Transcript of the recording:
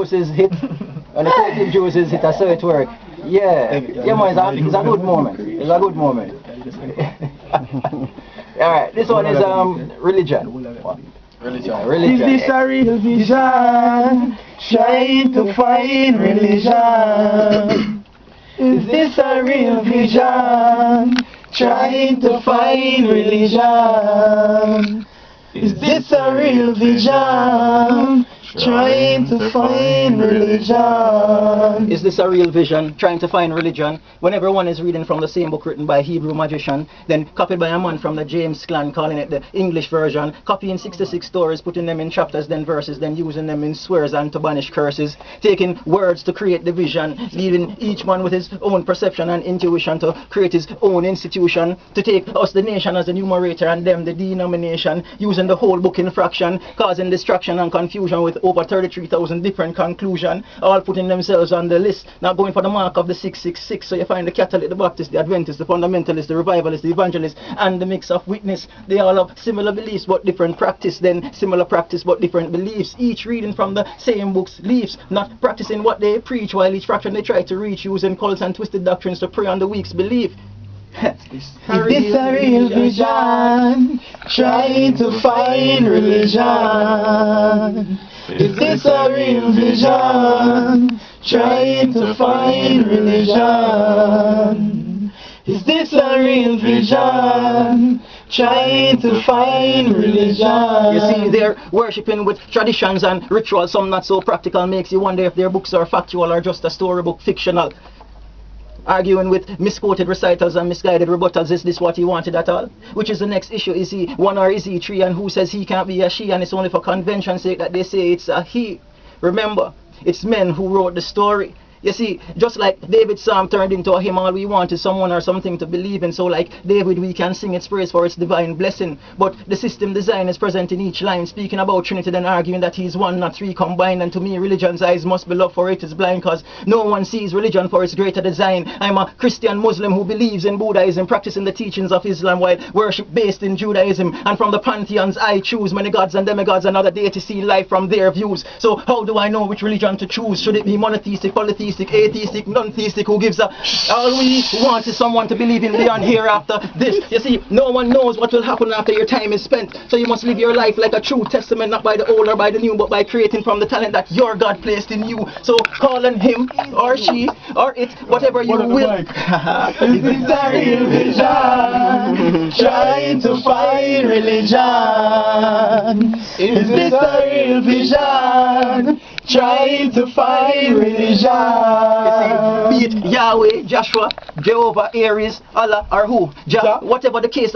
Juices hit, and the creative juices hit, I saw it work. Yeah, yeah, man, it's a good moment. It's a good moment. Alright, this one is religion. Religion. Is this a real vision? Trying to find religion. Is this a real vision? Trying to find religion. Is this a real vision? Trying to find religion. Is this a real vision? Trying to find religion? Whenever one is reading from the same book written by a Hebrew magician, then copied by a man from the James clan, calling it the English version, copying 66 stories, putting them in chapters, then verses, then using them in swears and to banish curses, taking words to create the vision, leaving each man with his own perception and intuition to create his own institution, to take us the nation as the numerator and them the denomination, using the whole book in fraction, causing distraction and confusion with over 33,000 different conclusions, all putting themselves on the list, not going for the mark of the 666. So you find the Catholic, the Baptist, the Adventist, the Fundamentalist, the Revivalist, the Evangelist, and the mix of witness. They all have similar beliefs but different practice, then similar practice but different beliefs, each reading from the same book's leaves, not practicing what they preach, while each fraction they try to reach, using cults and twisted doctrines to prey on the weak's belief. Is this a real vision? Trying to find religion. Is this a real vision? Trying to find religion. Is this a real vision? Trying to find religion. You see, they're worshipping with traditions and rituals, some not so practical, makes you wonder if their books are factual or just a storybook fictional. Arguing with misquoted recitals and misguided rebuttals, is this what he wanted at all? Which is the next issue, is he one or is he three, and who says he can't be a she, and it's only for convention's sake that they say it's a he? Remember, it's men who wrote the story. You see, just like David's psalm turned into a hymn, all we want is someone or something to believe in. So like David, we can sing its praise for its divine blessing. But the system design is present in each line, speaking about Trinity, then arguing that he's one, not three combined. And to me, religion's eyes must be love, for it is blind, cause no one sees religion for its greater design. I'm a Christian Muslim who believes in Buddhism, practicing the teachings of Islam, while worship based in Judaism. And from the pantheons I choose many gods and demigods and other deities, see life from their views. So how do I know which religion to choose? Should it be monotheistic, polytheistic, atheistic, non-theistic? Who gives a... All we want is someone to believe in beyond hereafter this. You see, no one knows what will happen after your time is spent, so you must live your life like a true testament, not by the old or by the new, but by creating from the talent that your God placed in you. So call on him or she or it, whatever you will. Is this a real vision? Trying to find religion. Is this a real vision? Trying to find religion. You see, be it Yahweh, Joshua, Jehovah, Aries, Allah, or who, Jah, whatever the case.